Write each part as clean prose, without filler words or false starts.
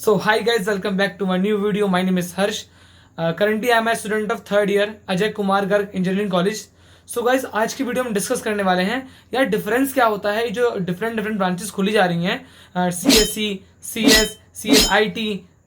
So hi guys, welcome back to my new video. My name is Harsh. Currently I am a student of third year Ajay Kumar Garg engineering college. So guys आज की video में discuss करने वाले हैं यार difference क्या होता है जो डिफरेंट ब्रांचेस खुली जा रही हैं CSE, CS, CSIT,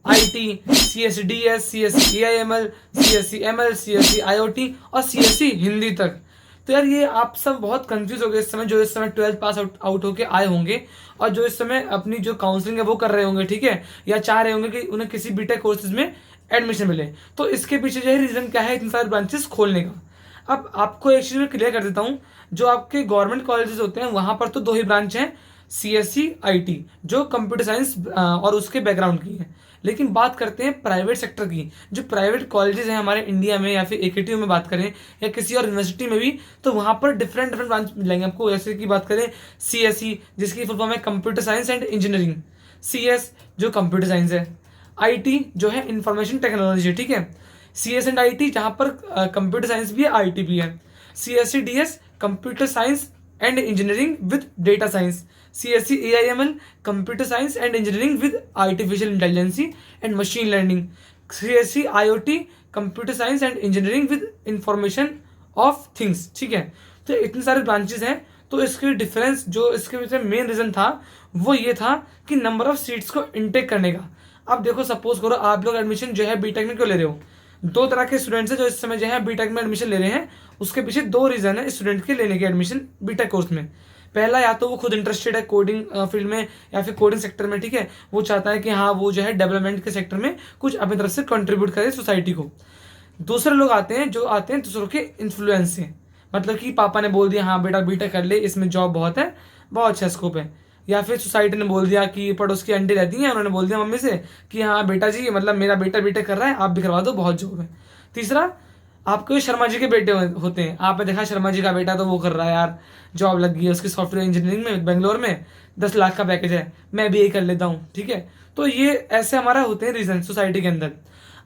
IT, CSDS, CSE AIML, CSE ML, CSE IoT और CSE हिंदी तक. तो यार ये आप सब बहुत कंफ्यूज हो गए इस समय, जो इस समय 12th पास आउट होके आए होंगे और जो इस समय अपनी जो काउंसलिंग है वो कर रहे होंगे, ठीक है, या चाह रहे होंगे कि उन्हें किसी बीटेक कोर्सेज में एडमिशन मिले. तो इसके पीछे जो है रीजन क्या है इतने सारे ब्रांचेस खोलने का. अब आपको एक चीज में क्लियर कर देता हूँ, जो आपके गवर्नमेंट कॉलेजेस होते हैं वहां पर तो दो ही ब्रांच हैं, CSE IT जो कंप्यूटर साइंस और उसके बैकग्राउंड की है. लेकिन बात करते हैं प्राइवेट सेक्टर की, जो प्राइवेट कॉलेजेस हैं हमारे इंडिया में या फिर AKTU में बात करें या किसी और यूनिवर्सिटी में भी, तो वहाँ पर डिफरेंट ब्रांच मिलेंगे आपको. जैसे कि बात करें CSE जिसकी फुल फॉर्म है computer science and engineering, CS जो कंप्यूटर साइंस है, IT जो है इंफॉर्मेशन टेक्नोलॉजी, ठीक है, CS एंड IT जहाँ पर कंप्यूटर साइंस भी है, IT भी है, CSE/DS computer science and engineering with data science, CSE AIML computer science and engineering with artificial intelligence and machine learning, CSE IoT computer science and engineering with information of things. ठीक है, तो इतने सारे branches हैं. तो इसके difference जो इसके पीछे मेन रीजन था वो ये था कि नंबर ऑफ सीट्स को इनटेक करने का. अब देखो सपोज करो आप लोग एडमिशन जो है बीटेक में क्यों ले रहे हो, दो तरह के स्टूडेंट्स हैं जो इस समय जो है बीटेक में एडमिशन ले रहे हैं. उसके पीछे दो रीजन है स्टूडेंट के लेने के एडमिशन बीटेक कोर्स में. पहला, या तो वो खुद इंटरेस्टेड है कोडिंग फील्ड में या फिर कोडिंग सेक्टर में, ठीक है, वो चाहता है कि हाँ वो जो है डेवलपमेंट के सेक्टर में कुछ अपनी तरफ से कंट्रीब्यूट करे सोसाइटी को. दूसरे लोग आते हैं जो आते हैं दूसरों के इन्फ्लुएंस से, मतलब कि पापा ने बोल दिया हाँ बेटा बीटेक कर ले, इसमें जॉब बहुत है, बहुत अच्छा स्कोप है, या फिर सोसाइटी ने बोल दिया कि पड़ोस की आंटी रहती हैं उन्होंने बोल दिया मम्मी से कि हाँ बेटा जी मतलब मेरा बेटा बीटेक कर रहा है, आप भी करवा दो, बहुत जॉब है. तीसरा, आपके शर्मा जी के बेटे होते हैं, आपने देखा शर्मा जी का बेटा तो वो कर रहा है यार, जॉब लग गई है उसकी सॉफ्टवेयर इंजीनियरिंग में बेंगलोर में, 10 लाख का पैकेज है, मैं भी यही कर लेता हूँ. ठीक है, तो ये ऐसे हमारा होते हैं रीजन सोसाइटी के अंदर.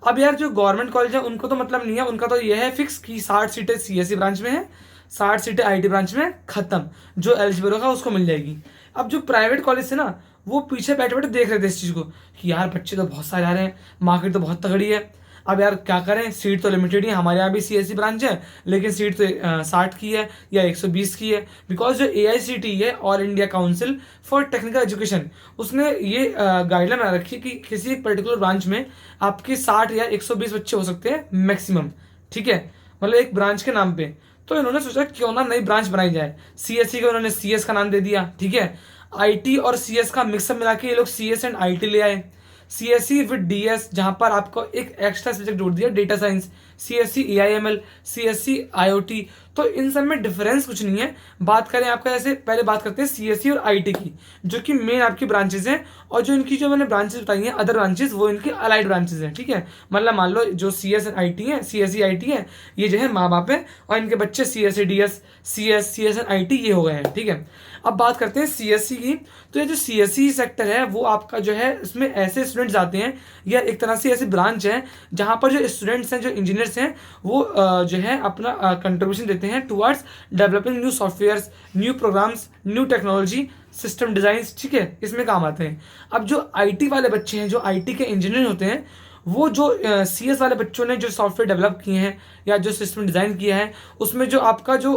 अब यार जो गवर्नमेंट कॉलेज है उनको तो मतलब नहीं है, उनका तो यह है फिक्स कि 60 सीटें CSE ब्रांच में है, 60 सीटें IT ब्रांच में, खत्म, जो एलिजिबल होगा उसको मिल जाएगी. अब जो प्राइवेट कॉलेज है ना वो पीछे बैठे बैठे देख रहे थे इस चीज़ को कि यार बच्चे तो बहुत सारे आ रहे हैं, मार्केट तो बहुत तगड़ी है, अब यार क्या करें, सीट तो लिमिटेड ही है, हमारे यहाँ भी CSE ब्रांच है लेकिन सीट तो 60 की है या 120 की है. बिकॉज जो AICTE है, all India council for technical education, उसने ये गाइडलाइन बना रखी है कि किसी एक पर्टिकुलर ब्रांच में आपके 60 या 120 बच्चे हो सकते हैं मैक्सिमम. ठीक है, मतलब एक ब्रांच के नाम पे. तो इन्होंने सोचा क्यों ना नई ब्रांच बनाई जाए, CSE को इन्होंने CS का नाम दे दिया. ठीक है, IT और CS का मिक्सअप मिला के ये लोग CS एंड IT ले आए. CSE विद DS जहां पर आपको एक एक्स्ट्रा सब्जेक्ट जोड़ दिया data science, CSE AIML, CSE IoT. तो इन सब में डिफरेंस कुछ नहीं है. बात करें आपका, जैसे पहले बात करते हैं CSE और IT की, जो कि मेन आपकी ब्रांचेस हैं, और जो इनकी जो मैंने ब्रांचेस बताई हैं अदर ब्रांचेस वो इनकी अलाइड ब्रांचेस हैं. ठीक है, मतलब मान लो जो CS एंड IT है, CSE IT है, ये जो है माँ बाप है और इनके बच्चे CSE DS, CS and IT ये हो गए हैं. ठीक है, अब बात करते हैं CSE की. तो ये जो CSE सेक्टर है वो आपका जो है इसमें ऐसे स्टूडेंट्स आते हैं, या एक तरह से ऐसी ब्रांच है जहाँ पर जो स्टूडेंट्स हैं, जो इंजीनियर्स हैं, वो जो है अपना कंट्रीब्यूशन देते हैं towards developing new softwares, new programs, new technology, system designs. ठीक है, इसमें काम आते हैं. अब जो IT वाले बच्चे हैं, जो IT के इंजीनियर होते हैं, वो जो CS वाले बच्चों ने जो सॉफ्टवेयर डेवलप किए हैं या जो सिस्टम डिज़ाइन किया है, उसमें जो आपका जो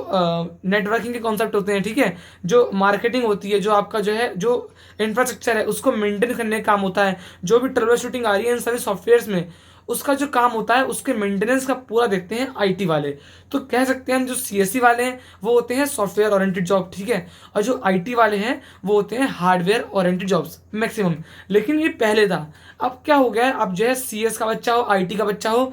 नेटवर्किंग के कॉन्सेप्ट होते हैं, ठीक है, जो मार्केटिंग होती है, जो आपका जो है जो इंफ्रास्ट्रक्चर है उसको मेंटेन करने का काम होता है, जो भी ट्रबल शूटिंग आ रही है इन सभी सॉफ्टवेयर्स में, उसका जो काम होता है उसके मेंटेनेंस का पूरा देखते हैं IT वाले. तो कह सकते हैं जो CSE वाले हैं वो होते हैं सॉफ्टवेयर ओरिएंटेड जॉब. ठीक है, और जो IT वाले हैं वो होते हैं हार्डवेयर ओरिएंटेड जॉब्स मैक्सिमम. लेकिन ये पहले था, अब क्या हो गया है, अब जो है CS का बच्चा हो, IT का बच्चा हो,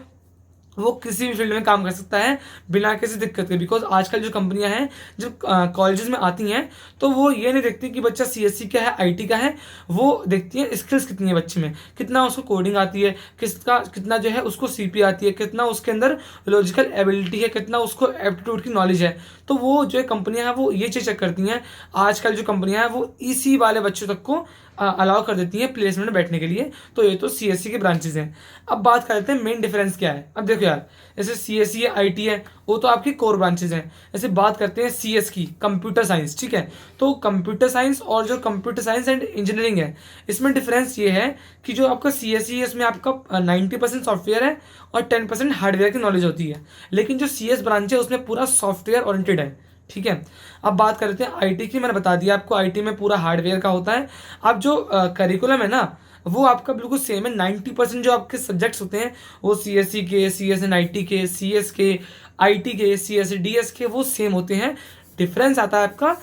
वो किसी भी फील्ड में काम कर सकता है बिना किसी दिक्कत के. बिकॉज आजकल जो कंपनियां हैं जो कॉलेजेस में आती हैं, तो वो ये नहीं देखती कि बच्चा CSE का है, IT का है, वो देखती है स्किल्स कितनी है बच्चे में, कितना उसको कोडिंग आती है, कितना जो है उसको CP आती है, कितना उसके अंदर लॉजिकल एबिलिटी है, कितना उसको एप्टीट्यूड की नॉलेज है. तो वो जो कंपनियां हैं वो ये चीज़ चेक करती हैं. आजकल जो कंपनियां हैं वो इसी वाले बच्चों तक को अलाउ कर देती हैं प्लेसमेंट में बैठने के लिए। तो ये तो सीएससी के ब्रांचेज हैं। अब बात करते हैं मेन डिफरेंस क्या है। अब देखो यार, जैसे सीएससी है, आईटी है, वो तो आपकी कोर ब्रांचेज हैं। जैसे बात करते हैं सीएस की, कंप्यूटर साइंस, ठीक है। तो कंप्यूटर साइंस और जो कंप्यूटर साइंस एंड इंजीनियरिंग है, इसमें डिफरेंस ये है कि जो आपका सीएससी है इसमें आपका 90% सॉफ्टवेयर है और 10% हार्डवेयर की नॉलेज होती है। लेकिन जो सीएस ब्रांच है उसमें पूरा सॉफ्टवेयर ओरिएंटेड है, ठीक है। अब बात करते हैं आईटी की। मैंने बता दिया आपको, आईटी में पूरा हार्डवेयर का होता है। अब जो करिकुलम है ना, वो आपका बिल्कुल सेम है। 90% जो आपके सब्जेक्ट्स होते हैं वो सीएससी के, सीएसएन आईटी के, सीएस के, आईटी के, सीएस डीएस के, वो सेम होते हैं। डिफरेंस आता है आपका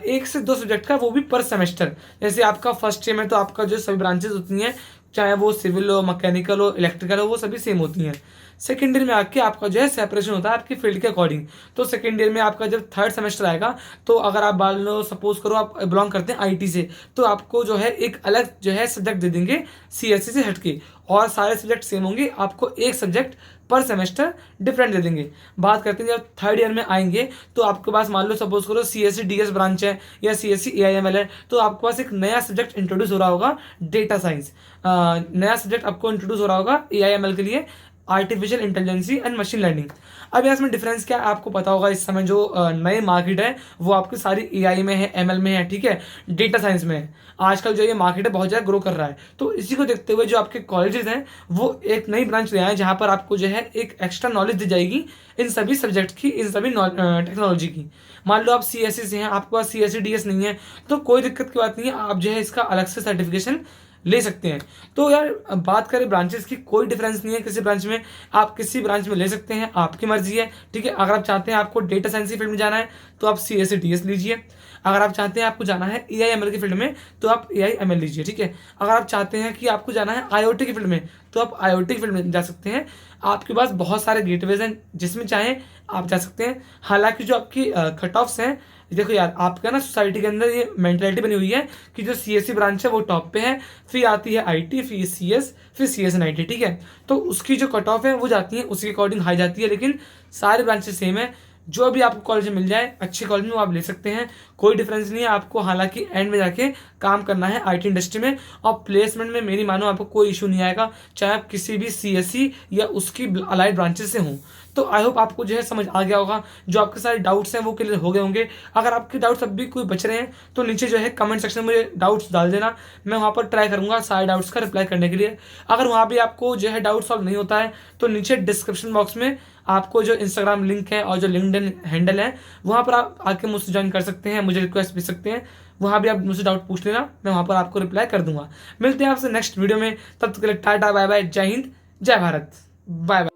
1 से 2 सब्जेक्ट का, वो भी पर सेमेस्टर। जैसे आपका फर्स्ट ईयर में तो आपका जो सभी ब्रांचेज होती हैं, चाहे वो सिविल हो, मैकेनिकल हो, इलेक्ट्रिकल हो, वो सभी सेम होती हैं। सेकेंड ईयर में आके आपका जो है सेपरेशन होता है आपकी फील्ड के अकॉर्डिंग। तो सेकेंड ईयर में आपका जब थर्ड सेमेस्टर आएगा, तो अगर आप मान लो सपोज करो आप बिलोंग करते हैं आईटी से, तो आपको जो है एक अलग जो है सब्जेक्ट दे देंगे सीएससी से हटके, और सारे सब्जेक्ट सेम होंगे। आपको एक सब्जेक्ट पर सेमेस्टर डिफरेंट दे देंगे। बात करते हैं जब थर्ड ईयर में आएंगे, तो आपके पास मान लो सपोज करो सीएससी डीएस ब्रांच है या सीएससी एआईएमएल है, तो आपके पास एक नया सब्जेक्ट इंट्रोड्यूस हो रहा होगा, डेटा साइंस। नया सब्जेक्ट आपको इंट्रोड्यूस हो रहा होगा एआईएमएल के लिए, artificial intelligence and machine learning. अब यहाँ इसमें डिफरेंस क्या है आपको पता होगा। इस समय जो नए मार्केट है वो आपकी सारी एआई में है, एमएल में है, ठीक है, डेटा साइंस में है। आजकल जो ये मार्केट है बहुत ज़्यादा ग्रो कर रहा है। तो इसी को देखते हुए जो आपके कॉलेजेस हैं वो एक नई ब्रांच ले आए, जहाँ पर आपको जो है एक एक्स्ट्रा नॉलेज दी जाएगी इन सभी सब्जेक्ट की, इन सभी टेक्नोलॉजी की। मान लो आप सीएससी से हैं, आपके पास सीएससी डीएस नहीं है, तो कोई दिक्कत की बात नहीं है, आप जो है इसका अलग से सर्टिफिकेशन ले सकते हैं। तो यार बात करें ब्रांचेस की, कोई डिफरेंस नहीं है किसी ब्रांच में। आप किसी ब्रांच में ले सकते हैं, आपकी मर्जी है, ठीक है। अगर आप चाहते हैं आपको डेटा साइंस की फील्ड में जाना है, तो आप सीएससी डीएस लीजिए। अगर आप चाहते हैं आपको जाना है एआईएमएल की फील्ड में, तो आप एआईएमएल लीजिए, ठीक है। अगर आप चाहते हैं कि आपको जाना है आईओटी की फील्ड में, तो आप आईओटी की फील्ड में जा सकते हैं। आपके पास बहुत सारे गेटवेज हैं, जिसमें चाहें आप जा सकते हैं। हालांकि जो आपकी कट ऑफ्स हैं, देखो यार आपका ना सोसाइटी के अंदर ये मेंटेलिटी बनी हुई है कि जो सीएससी ब्रांच है वो टॉप पे है, फिर आती है आईटी, फिर सीएस, फिर सीएसएन आईटी, ठीक है। तो उसकी जो कट ऑफ है वो जाती है उसके अकॉर्डिंग हाई जाती है, लेकिन सारे ब्रांचेस सेम है। जो भी आपको कॉलेज में मिल जाए अच्छे कॉलेज में वो आप ले सकते हैं, कोई डिफरेंस नहीं है आपको। हालांकि एंड में जाके काम करना है आईटी इंडस्ट्री में, और प्लेसमेंट में मेरी मानो आपको कोई इशू नहीं आएगा, चाहे आप किसी भी सीएससी या उसकी अलाइड ब्रांचेस से हों। तो आई होप आपको जो है समझ आ गया होगा। जो आपके सारे डाउट्स हैं वो क्लियर हो गए होंगे। अगर आपके डाउट्स अब भी कोई बच रहे हैं तो नीचे जो है कमेंट सेक्शन में मुझे डाउट्स डाल देना, मैं वहाँ पर ट्राई करूँगा सारे डाउट्स का रिप्लाई करने के लिए। अगर वहाँ भी आपको जो है डाउट सॉल्व नहीं होता है, तो नीचे डिस्क्रिप्शन बॉक्स में आपको जो इंस्टाग्राम लिंक है और जो लिंक्डइन हैंडल है, वहाँ पर आप आके मुझसे ज्वाइन कर सकते हैं, मुझे रिक्वेस्ट भेज सकते हैं। वहाँ भी आप मुझसे डाउट पूछ लेना, मैं वहाँ पर आपको रिप्लाई कर दूंगा। मिलते हैं आपसे नेक्स्ट वीडियो में, तब तक के लिए टाटा बाय बाय, जय हिंद, जय भारत, बाय बाय।